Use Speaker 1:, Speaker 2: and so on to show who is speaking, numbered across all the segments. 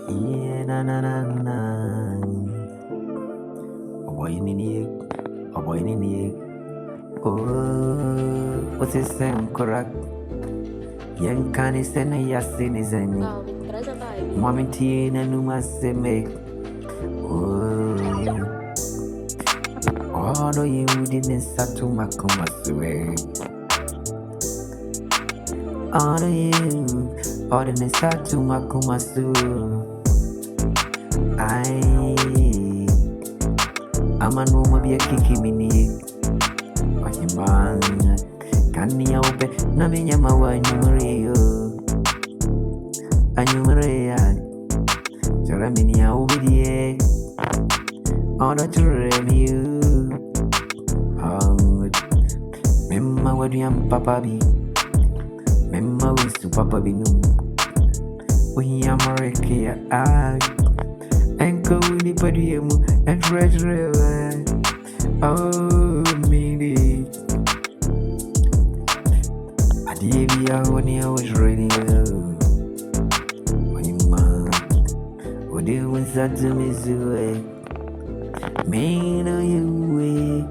Speaker 1: Yeah, na na na na. Oh boy, nini, oh boy, nini. Oh, what's the same correct? Young can is an yasin is any. Mommy teen and numa se make. Oh, no, you didn't start to my commas away. Oh, you, oh, didn't start to my commas. I'm a no be a kiki mini. Man, can you open Namiya Mawa Numerio? A numeria, Jereminia Obidie, order to review. Oh, Memma, what you am Papa be? Memma was to Papa be no. We am a rekia, and go with the podium and treasure. Oh, maybe. Adibia when I was ready. What you was that to me? Me know you way.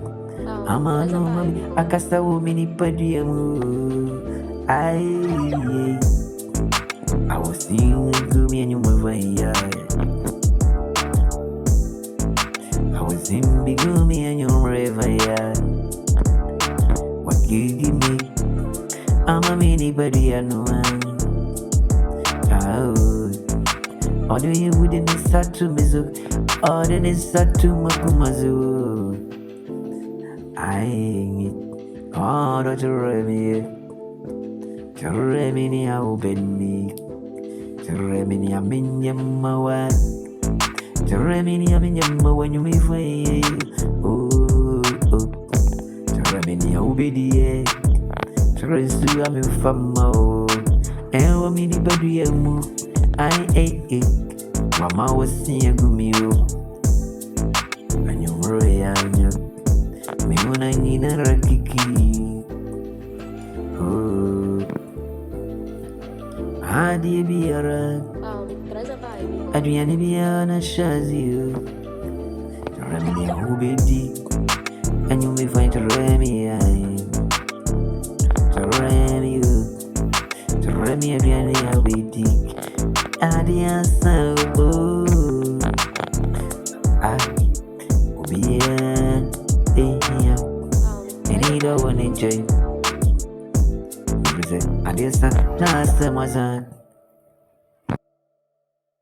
Speaker 1: I'm a no mommy. I cast a woman in podium. I was seeing to me and you were I was in big me and you river, yeah. What you give me? I'm a mini buddy, I know. Or do you wouldn't start to me so? Or then it start to Makumazu? I ain't oh, don't you remi? To remini, I'll bend me. To remini, I'm in your mawa. Jeremini, I'm in your when you may fay. Oh, Jeremini, obedie. Teresu, I'm in famo. And what mini body move. I ate it. Mama was seeing a gumio. And you were a young. Me when I need a rakiki. Oh, how do you be a rat? Adriana Biana Shazio. Jeremy Obedi. And you may find Jeremy. Jeremy Adriana Obedi. Adia Sabo. Obia. And he don't want to enjoy. Adia Sa. Last time was on.